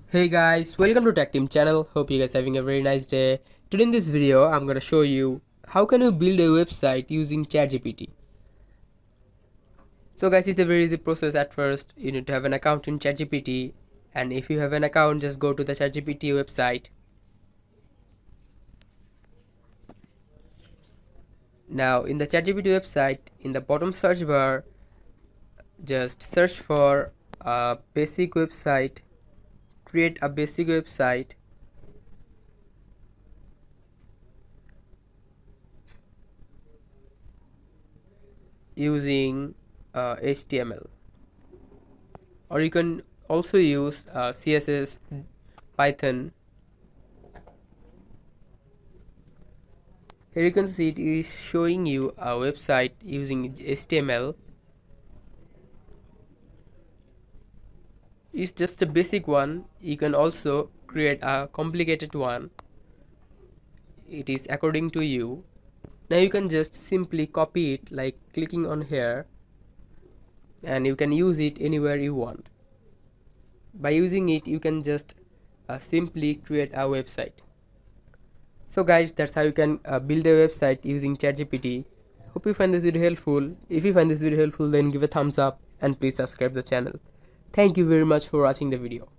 Hey guys, welcome to Tech Team channel. Hope you guys having a very nice day. Today in this video, I'm gonna show you how can you build a website using ChatGPT. So guys, it's a very easy process. At first, you need to have an account in ChatGPT, and if you have an account, just go to the ChatGPT website. Now, in the ChatGPT website, in the bottom search bar, just search for a basic website. Create a basic website using HTML, or you can also use CSS, Python. Here you can see it is showing you a website using HTML. It's just a basic one. You can also create a complicated one. It is according to you. Now you can just simply copy it like clicking on here, and you can use it anywhere you want. By using it, you can just simply create a website. So guys, that's how you can build a website using ChatGPT. Hope you find this video helpful. If you find this video helpful, then give a thumbs up and please subscribe the channel. Thank you very much for watching the video.